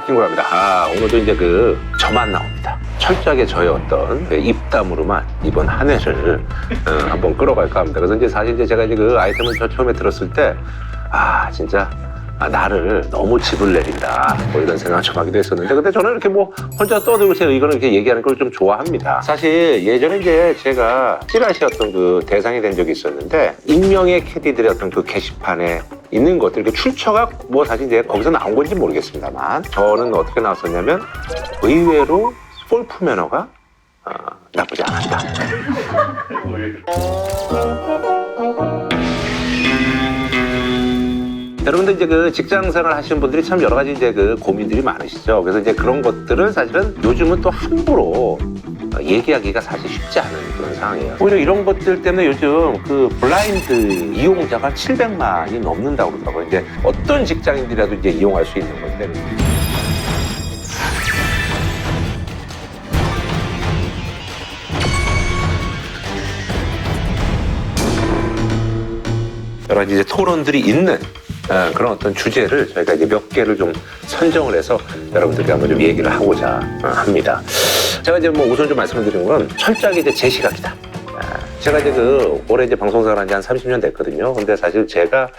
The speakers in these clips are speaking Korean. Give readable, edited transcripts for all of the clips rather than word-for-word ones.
김구라입니다. 오늘도 이제 저만 나옵니다. 철저하게 저의 어떤 입담으로만 이번 한 해를 한번 끌어갈까 합니다. 그래서 이제 사실 이제 제가 이제 아이템을 처음에 들었을 때, 진짜 나를 너무 집을 내린다, 뭐 이런 생각을 좀 하기도 했었는데, 근데 저는 이렇게 혼자 떠들고 제 의견을 이렇게 얘기하는 걸 좀 좋아합니다. 사실 예전에 이제 제가 찌라시였던 대상이 된 적이 있었는데, 익명의 캐디들의 어떤 게시판에 있는 것들, 출처가 사실 이제 거기서 나온 건지 모르겠습니다만, 저는 어떻게 나왔었냐면, 의외로 골프 매너가 나쁘지 않았다. 여러분들 이제 직장생활 하시는 분들이 참 여러 가지 이제 고민들이 많으시죠. 그래서 이제 그런 것들을 사실은 요즘은 또 함부로 얘기하기가 사실 쉽지 않은 그런 상황이에요. 오히려 이런 것들 때문에 요즘 블라인드 이용자가 700만이 넘는다고 그러더라고요. 이제 어떤 직장인들이라도 이제 이용할 수 있는 건데. 여러 가지 이제 토론들이 있는 그런 어떤 주제를 저희가 이제 몇 개를 좀 선정을 해서 여러분들께 한번 좀 얘기를 하고자 합니다. 제가 이제 우선 좀 말씀드리는 건 철저하게 이제 제 시각이다. 제가 이제 올해 이제 방송생활 한 지 한 30년 됐거든요. 근데 사실 제가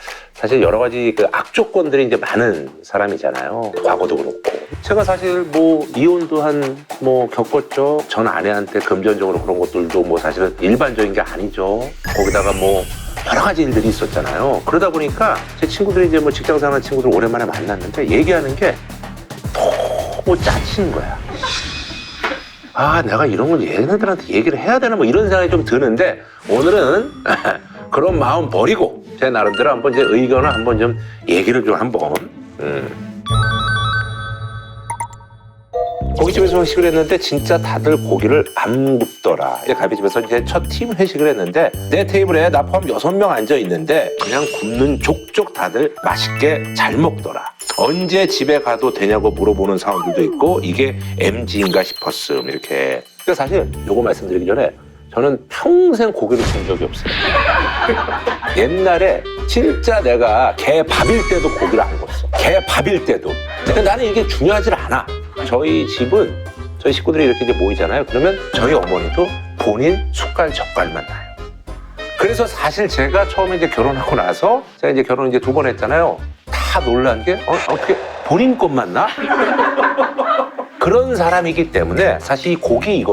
여러 가지 악조건들이 이제 많은 사람이잖아요. 과거도 그렇고. 제가 사실 이혼도 겪었죠. 전 아내한테 금전적으로 그런 것들도 사실은 일반적인 게 아니죠. 거기다가 여러 가지 일들이 있었잖아요. 그러다 보니까 제 친구들이 이제 직장생활 하는 친구들 오랜만에 만났는데 얘기하는 게 너무 짜치는 거야. 내가 이런 걸 얘네들한테 얘기를 해야 되나 이런 생각이 좀 드는데, 오늘은 그런 마음 버리고 제 나름대로 한번 제 의견을 한번 좀 얘기를 좀 한번. 고깃집에서 회식을 했는데 진짜 다들 고기를 안 굽더라. 이제 갈비집에서 이제 첫 팀 회식을 했는데 내 테이블에 나 포함 6명 앉아 있는데 그냥 굽는 족족 다들 맛있게 잘 먹더라. 언제 집에 가도 되냐고 물어보는 사람들도 있고, 이게 MG인가 싶었음, 이렇게. 근데 사실 요거 말씀드리기 전에 저는 평생 고기를 굽은 적이 없어요. 옛날에 진짜 내가 개 밥일 때도 고기를 안 구웠어. 개 밥일 때도. 근데 나는 이게 중요하지 않아. 저희 집은 저희 식구들이 이렇게 이제 모이잖아요. 그러면 저희 어머니도 본인 숟갈 젓갈만 놔요. 그래서 사실 제가 처음에 이제 결혼하고 나서 제가 이제 결혼 이제 2번 했잖아요. 다 놀란 게 어떻게 본인 것만 나? 그런 사람이기 때문에 사실 이 고기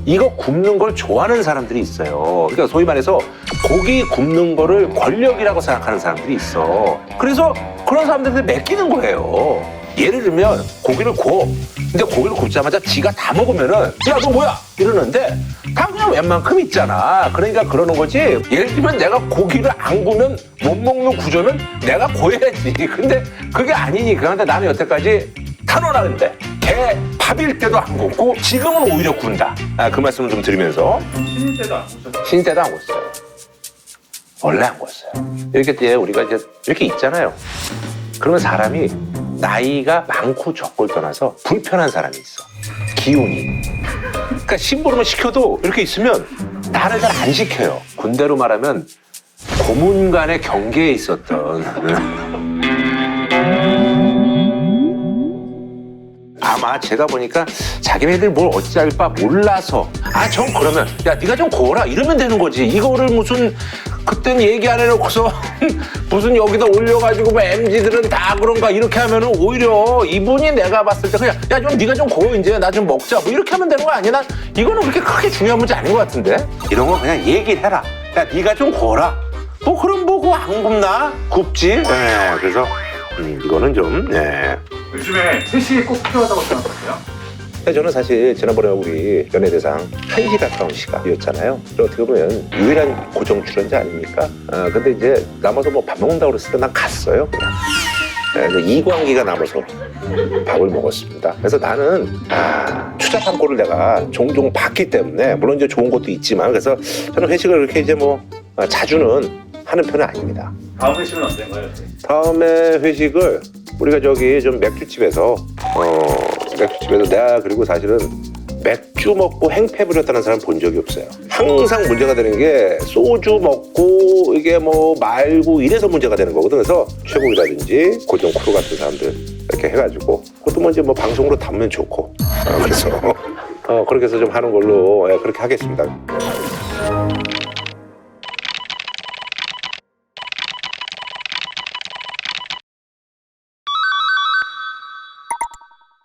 이거 굽는 걸 좋아하는 사람들이 있어요. 그러니까 소위 말해서 고기 굽는 거를 권력이라고 생각하는 사람들이 있어. 그래서 그런 사람들한테 맡기는 거예요. 예를 들면 고기를 구워. 근데 고기를 굽자마자 지가 다 먹으면은 야, 너 뭐야? 이러는데 다 그냥 웬만큼 있잖아. 그러니까 그러는 거지. 예를 들면 내가 고기를 안 구우면 못 먹는 구조면 내가 구워야지. 근데 그게 아니니까. 근데 나는 여태까지 단언하는데 개 밥일 때도 안 굽고 지금은 오히려 구운다. 그 말씀을 좀 드리면서. 신인 때도 안 구우셨어요? 신인 때도 안 구웠어요. 원래 안 구웠어요. 이렇게 이제 우리가 이제 이렇게 있잖아요. 그러면 사람이 나이가 많고 적고를 떠나서 불편한 사람이 있어. 기운이. 그러니까 심부름을 시켜도 이렇게 있으면 나를 잘 안 시켜요. 군대로 말하면 고문 간의 경계에 있었던. 아마 제가 보니까 자기네들 뭘 어찌할 바 몰라서 전 그러면 야 네가 좀 구워라 이러면 되는 거지. 이거를 무슨 그땐 얘기 안 해놓고서 무슨 여기다 올려가지고 MZ들은 다 그런가 이렇게 하면은 오히려 이분이 내가 봤을 때 그냥 야 좀 네가 좀 구워 이제 나 좀 먹자 이렇게 하면 되는 거 아니야? 난 이거는 그렇게 크게 중요한 문제 아닌 것 같은데. 이런 거 그냥 얘기를 해라. 야 네가 좀 구워라. 그럼 그거 안 굽나? 굽지. 그래서 이거는 좀 요즘에 회식이 꼭 필요하다고 생각하세요? 저는 사실 지난번에 우리 연예대상 1시 가까운 시간이었잖아요. 어떻게 보면 유일한 고정 출연자 아닙니까? 근데 이제 남아서 밥 먹는다고 그랬을 때 난 갔어요. 그냥. 이광기가 남아서 밥을 먹었습니다. 그래서 나는 추잡 한 꼴을 내가 종종 봤기 때문에 물론 이제 좋은 것도 있지만 그래서 저는 회식을 그렇게 이제 자주는 하는 편은 아닙니다. 다음 회식은 언젠가요? 다음에 회식을 우리가 저기 좀 맥주집에서 내가 그리고 사실은 맥주 먹고 행패 부렸다는 사람 본 적이 없어요. 항상 문제가 되는 게 소주 먹고 이게 뭐 말고 이래서 문제가 되는 거거든. 그래서 최국이라든지 고정 크루 같은 사람들 이렇게 해가지고 그것도 뭐 이제 뭐 방송으로 담으면 좋고 그래서 그렇게 해서 좀 하는 걸로 그렇게 하겠습니다.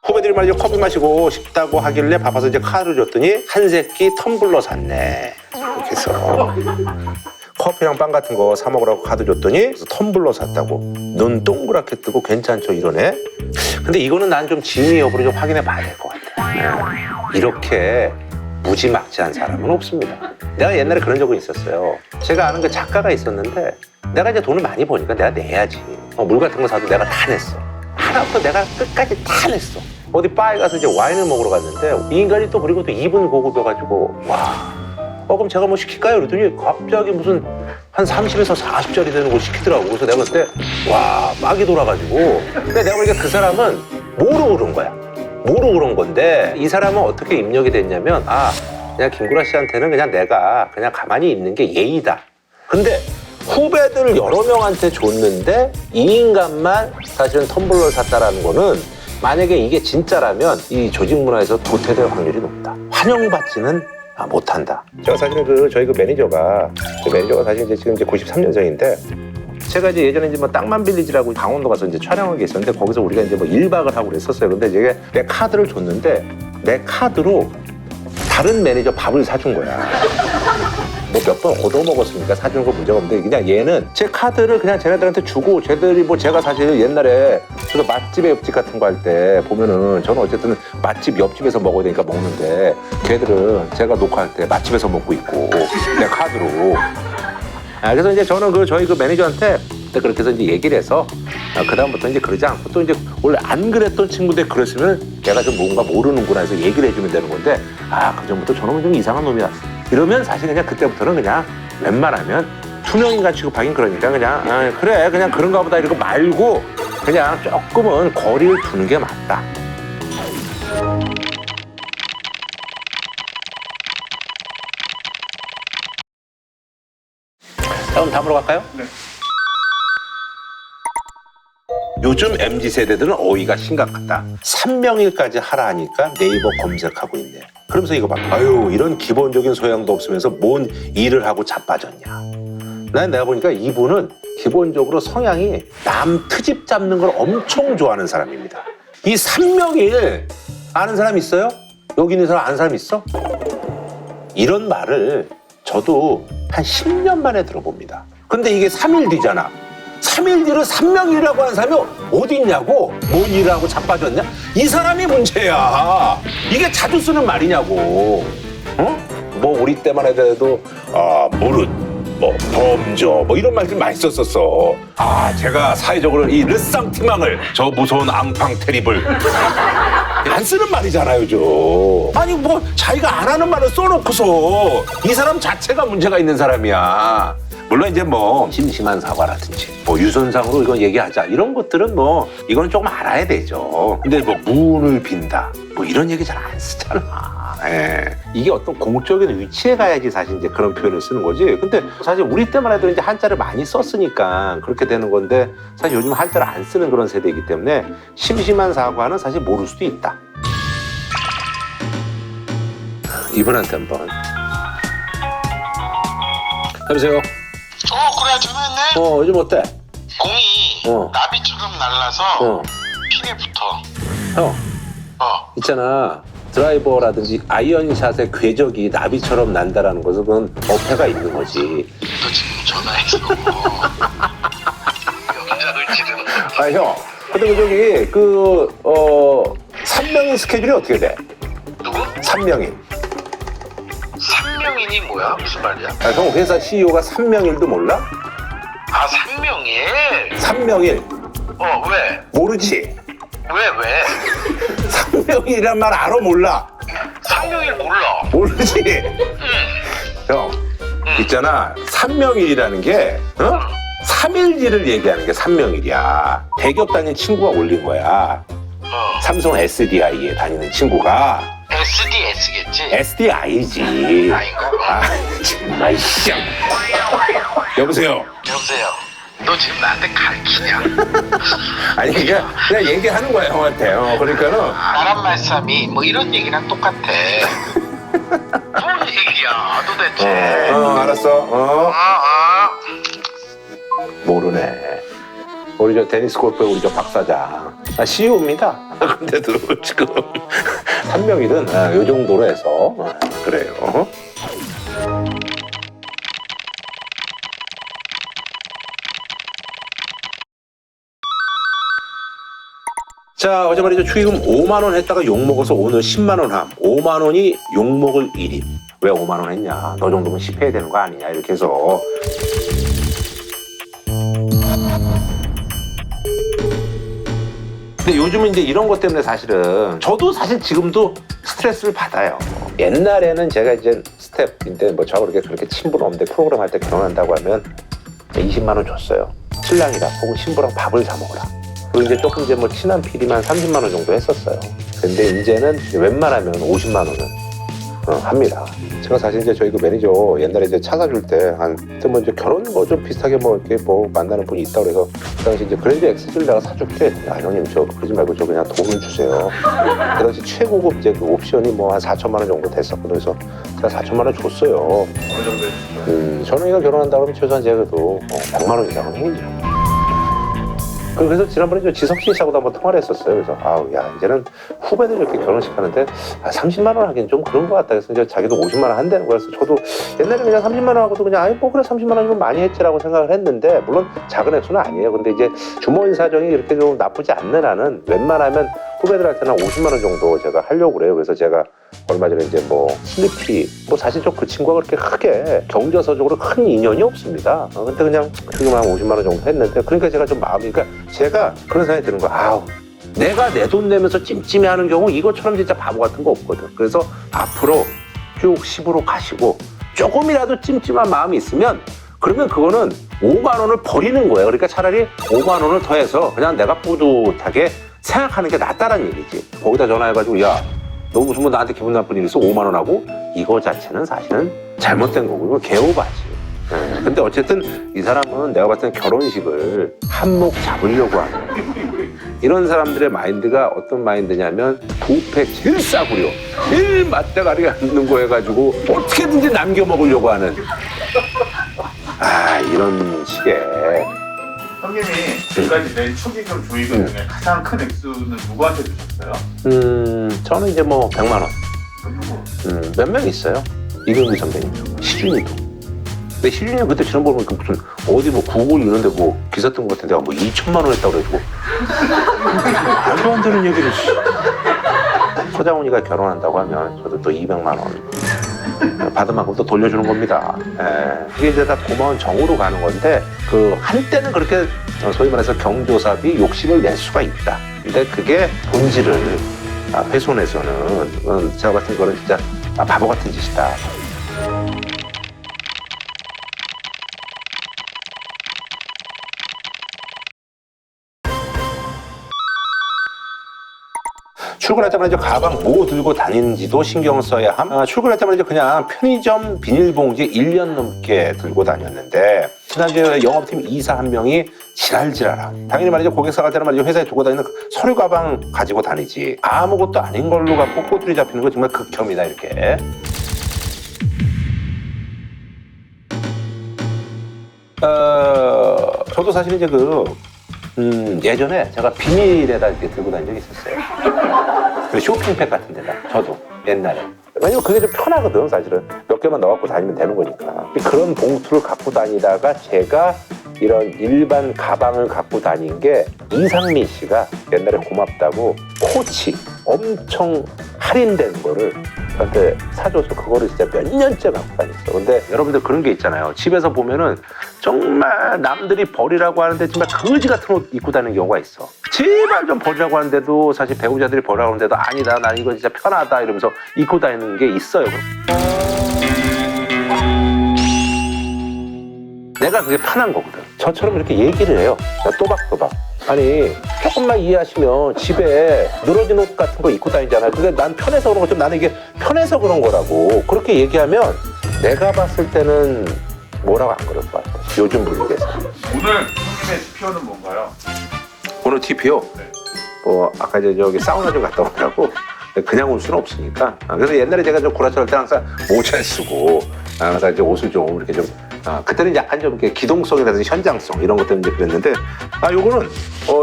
후배들이 말이죠. 커피 마시고 싶다고 하길래 바빠서 이제 카드를 줬더니 한 새끼 텀블러 샀네. 이렇게 해서 커피랑 빵 같은 거 사 먹으라고 카드 줬더니 텀블러 샀다고. 눈 동그랗게 뜨고 괜찮죠 이러네. 근데 이거는 난 좀 진위 여부를 좀 확인해 봐야 될 것 같아. 이렇게 무지막지한 사람은 없습니다. 내가 옛날에 그런 적은 있었어요. 제가 아는 그 작가가 있었는데 내가 이제 돈을 많이 버니까 내가 내야지. 물 같은 거 사도 내가 다 냈어. 하나부터 내가 끝까지 다 냈어. 어디 바에 가서 이제 와인을 먹으러 갔는데 이 인간이 또 그리고 또 입은 고급여가지고 와 그럼 제가 뭐 시킬까요? 그랬더니 갑자기 무슨 한 30에서 40짜리 되는 거 시키더라고. 그래서 내가 그때 와 막이 돌아가지고 근데 내가 보니까 그 사람은 모르고 그런 거야. 모르고 그런 건데 이 사람은 어떻게 입력이 됐냐면 그냥 김구라 씨한테는 그냥 내가 그냥 가만히 있는 게 예의다. 근데 후배들 여러 명한테 줬는데 이 인간만 사실은 텀블러를 샀다라는 거는 만약에 이게 진짜라면 이 조직 문화에서 도태될 확률이 높다. 환영받지는 못한다. 제가 사실은 저희 매니저가 사실 이제 지금 이제 93년생인데 제가 이제 예전에 이제 뭐 땅만 빌리지라고 강원도 가서 이제 촬영한 게 있었는데 거기서 우리가 이제 뭐 1박을 하고 그랬었어요. 근데 이게 내 카드를 줬는데 내 카드로 다른 매니저 밥을 사준 거야. 뭐 몇 번 얻어먹었으니까 사주는 거 문제가 없는데 그냥 얘는 제 카드를 그냥 쟤네들한테 주고 쟤들이 뭐 제가 사실 옛날에 저도 맛집에 옆집 같은 거 할 때 보면은 저는 어쨌든 맛집 옆집에서 먹어야 되니까 먹는데 걔들은 제가 녹화할 때 맛집에서 먹고 있고 내 카드로 그래서 이제 저는 저희 매니저한테 그렇게 해서 이제 얘기를 해서 그다음부터 이제 그러지 않고 또 이제 원래 안 그랬던 친구인데 그랬으면 내가 좀 뭔가 모르는구나 해서 얘기를 해주면 되는 건데 그전부터 저놈은 좀 이상한 놈이야. 이러면 사실 그냥 그때부터는 그냥 웬만하면 투명인간 취급하긴 그러니까 그냥 그래 그냥 그런가 보다 이러고 말고 그냥 조금은 거리를 두는 게 맞다. 다음 다음으로 갈까요? 네. 요즘 MZ세대들은 어이가 심각하다. 3명일까지 하라 하니까 네이버 검색하고 있네. 그러면서 이거 봐. 이런 기본적인 소양도 없으면서 뭔 일을 하고 자빠졌냐. 내가 보니까 이분은 기본적으로 성향이 남 트집 잡는 걸 엄청 좋아하는 사람입니다. 이 3명일 아는 사람 있어요? 여기 있는 사람 아는 사람 있어? 이런 말을 저도 한 10년 만에 들어봅니다. 근데 이게 3일 뒤잖아. 3일 뒤를 3명이라고 하는 사람이 어디 있냐고. 뭔 일을 하고 자빠졌냐? 이 사람이 문제야. 이게 자주 쓰는 말이냐고. 뭐 우리 때만 해도 무릇 뭐 범저 뭐 이런 말들 많이 썼었어. 제가 사회적으로 이 르쌍티망을 저 무서운 앙팡 테리블 안 쓰는 말이잖아요, 저. 아니 뭐 자기가 안 하는 말을 써놓고서 이 사람 자체가 문제가 있는 사람이야. 물론 이제 뭐 심심한 사과라든지 뭐 유선상으로 이건 얘기하자 이런 것들은 뭐 이거는 조금 알아야 되죠. 근데 뭐 문을 빈다 뭐 이런 얘기 잘 안 쓰잖아. 이게 어떤 공적인 위치에 가야지 사실 이제 그런 표현을 쓰는 거지. 근데 사실 우리 때만 해도 이제 한자를 많이 썼으니까 그렇게 되는 건데 사실 요즘 한자를 안 쓰는 그런 세대이기 때문에 심심한 사과는 사실 모를 수도 있다. 이분한테 한번. 여보세요. 그래 전화했네? 요즘 어때? 공이 나비처럼 날라서 핀에 붙어. 형 있잖아. 드라이버라든지 아이언샷의 궤적이 나비처럼 난다라는 것은 그건 어폐가 있는 거지. 너 지금 전화해서 연락을 지르는 거야. 형. 근데 3명인 스케줄이 어떻게 돼? 누구? 3명인. 3명이니 뭐야? 무슨 말이야? 형 회사 CEO가 3명일도 몰라? 3명일? 3명일. 왜? 모르지? 왜? 3명일이란 말 알아 몰라? 3명일 몰라. 모르지? 형 있잖아. 3명일이라는 게 3일지를 얘기하는 게 3명일이야. 대기업 다니는 친구가 올린 거야. 삼성 SDI에 다니는 친구가. SDS겠지? SDI지. 아닌가? 아, 정말 씨. 여보세요. 여보세요. 너 지금 나한테 가르치냐? 아니 그냥 얘기하는 거야 형한테. 그러니까는 나란 말씀이 뭐 이런 얘기랑 똑같아. 뭔 얘기야 도대체? 알았어. 아. 모르네. 우리 저 테니스 골프의 우리 저 박 사장 CEO입니다. 근데도 지금 한 명이든 이 정도로 해서 그래요. 자, 어제 말이죠. 축의금 5만 원 했다가 욕먹어서 오늘 10만 원 함. 5만 원이 욕먹을 일임. 왜 5만 원 했냐. 너 정도면 10회야 되는 거 아니냐. 이렇게 해서. 근데 요즘은 이제 이런 것 때문에 사실은 저도 사실 지금도 스트레스를 받아요. 옛날에는 제가 이제 스텝인데 뭐 저 그렇게 친분 없는데 프로그램 할 때 결혼한다고 하면 20만 원 줬어요. 신랑이랑 혹은 신부랑 밥을 사 먹으라. 그리고 이제 조금 이제 뭐 친한 PD만 30만 원 정도 했었어요. 근데 이제는 웬만하면 50만 원은 합니다. 제가 사실 이제 저희 그 매니저 옛날에 이제 차 사줄 때 뭐 이제 결혼 뭐 좀 비슷하게 뭐 이렇게 뭐 만나는 분이 있다 그래서 그 당시 이제 그랜저 엑스를 내가 사줄게. 야 형님 저 그러지 말고 저 그냥 돈을 주세요. 그 당시 최고급 이제 그 옵션이 뭐 한 4천만 원 정도 됐었거든요. 그래서 제가 4천만 원 줬어요. 어느 정도 해주시죠? 전화기가 결혼한다 그러면 최소한 제가 그래도 100만 원 이상은 해야죠. 그래서 지난번에 저 지석씨 씨하고도 한번 통화를 했었어요. 그래서 야 이제는 후배들 이렇게 결혼식 하는데 30만 원 하긴 좀 그런 것 같다. 그래서 이제 자기도 50만 원 한다는 거라서 저도 옛날에 그냥 30만 원 하고도 그냥 뭐 그래 30만 원이면 많이 했지라고 생각을 했는데 물론 작은 액수는 아니에요. 근데 이제 주머니 사정이 이렇게 좀 나쁘지 않는 한은 웬만하면 후배들한테는 50만 원 정도 제가 하려고 그래요. 그래서 제가 얼마 전에 이제 뭐 슬리피 뭐 사실 저 그 친구가 그렇게 크게 경제서적으로 큰 인연이 없습니다. 근데 그냥 지금 한 50만 원 정도 했는데 그러니까 제가 좀 마음이 그러니까 제가 그런 생각이 드는 거야. 내가 내 돈 내면서 찜찜해하는 경우 이것처럼 진짜 바보 같은 거 없거든. 그래서 앞으로 쭉 10으로 가시고 조금이라도 찜찜한 마음이 있으면 그러면 그거는 5만 원을 버리는 거예요. 그러니까 차라리 5만 원을 더해서 그냥 내가 뿌듯하게 생각하는 게 낫다라는 얘기지. 거기다 전화해가지고 야 너 무슨 뭐 나한테 기분 나쁜 일 있어? 5만 원 하고 이거 자체는 사실은 잘못된 거고 이거 개오바지. 근데 어쨌든 이 사람은 내가 봤을 때 결혼식을 한몫 잡으려고 하는 이런 사람들의 마인드가 어떤 마인드냐면 부패 제일 싸구려 제일 맞대가리 않는 거 해가지고 어떻게든지 남겨 먹으려고 하는 이런 식의 형님이 지금까지 낸 축의금, 조의금 중에 가장 큰 액수는 누구한테 주셨어요? 저는 이제 뭐 100만 원. 누구? 몇 명 있어요. 이경규 선배님, 시준이도. 근데 시준이는 그때 지난번에 보니까 무슨 어디 뭐 구글 이런데 뭐 기사 뜬 것 같은데 뭐 2천만 원 했다고 그래가지고 말도 안 되는 얘기를. 서장훈이가 결혼한다고 하면 저도 또 200만 원 받은 만큼 또 돌려주는 겁니다. 그게 이제 다 고마운 정으로 가는 건데 그 한때는 그렇게 소위 말해서 경조사비 욕심을 낼 수가 있다. 근데 그게 본질을 훼손해서는 제가 봤을 때 그거는 진짜 바보 같은 짓이다. 출근할 때마다 이제 가방 뭐 들고 다니는지도 신경 써야 함. 출근할 때마다 이제 그냥 편의점 비닐봉지 1년 넘게 들고 다녔는데 지난주에 영업팀 이사 한 명이 지랄지랄함. 당연히 말이죠. 고객사 갈 때는 말이죠. 회사에 두고 다니는 서류 가방 가지고 다니지. 아무것도 아닌 걸로 갖고 꼬투리 잡히는 거 정말 극혐이다 이렇게. 저도 사실 이제 예전에 제가 비닐에다 이렇게 들고 다닌 적이 있었어요. 그 쇼핑백 같은 데다, 저도 옛날에. 왜냐면 그게 좀 편하거든, 사실은. 몇 개만 넣어갖고 다니면 되는 거니까. 그런 봉투를 갖고 다니다가 제가 이런 일반 가방을 갖고 다닌 게 이상민 씨가 옛날에 고맙다고 코치 엄청 할인된 거를 저한테 사줘서 그거를 진짜 몇 년째 갖고 다녔어. 근데 여러분들 그런 게 있잖아요. 집에서 보면은 정말 남들이 버리라고 하는데 정말 거지 같은 옷 입고 다니는 경우가 있어. 제발 좀 버리라고 하는데도 사실 배우자들이 버리라고 하는데도 아니다, 나 이거 진짜 편하다 이러면서 입고 다니는 게 있어요. 내가 그게 편한 거거든. 저처럼 이렇게 얘기를 해요. 또박또박. 아니 조금만 이해하시면 집에 늘어진 옷 같은 거 입고 다니잖아요. 근데 난 편해서 그런 거죠. 나는 이게 편해서 그런 거라고 그렇게 얘기하면 내가 봤을 때는 뭐라고 안 그럴 것 같아. 요즘 분위기에서. 오늘 형님의 티표는 뭔가요? 오늘 TPO 네. 아까 저기 사우나 좀 갔다 오느라고 그냥 올 수는 없으니까. 그래서 옛날에 제가 좀 구라철 때 항상 모자를 쓰고 항상 이제 옷을 좀 이렇게 좀 그때는 약간 좀 이렇게 기동성이라든지 현장성 이런 것 때문에 그랬는데 요거는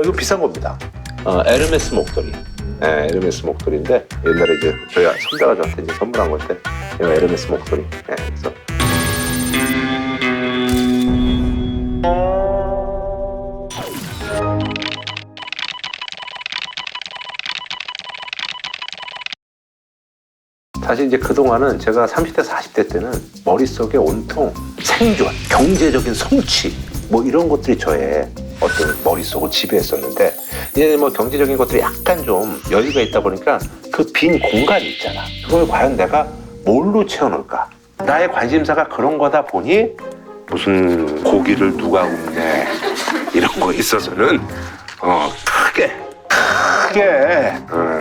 이거 비싼 겁니다. 에르메스 목도리. 네, 에르메스 목도리인데 옛날에 이제 저희 선배가 저한테 이제 선물한 건데 이거 에르메스 목도리. 네, 그래서 사실 이제 그동안은 제가 30대, 40대 때는 머릿속에 온통 생존, 경제적인 성취 뭐 이런 것들이 저의 어떤 머릿속을 지배했었는데 이제 뭐 경제적인 것들이 약간 좀 여유가 있다 보니까 그 빈 공간이 있잖아. 그걸 과연 내가 뭘로 채워놓을까? 나의 관심사가 그런 거다 보니 무슨 고기를 누가 굽네 이런 거 있어서는 크게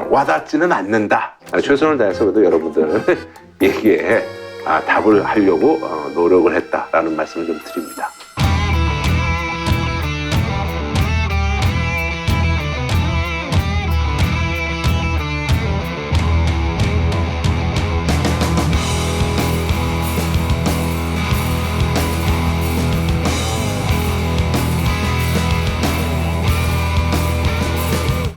와닿지는 않는다. 최선을 다해서 그래도 여러분들 얘기에 답을 하려고 노력을 했다라는 말씀을 좀 드립니다.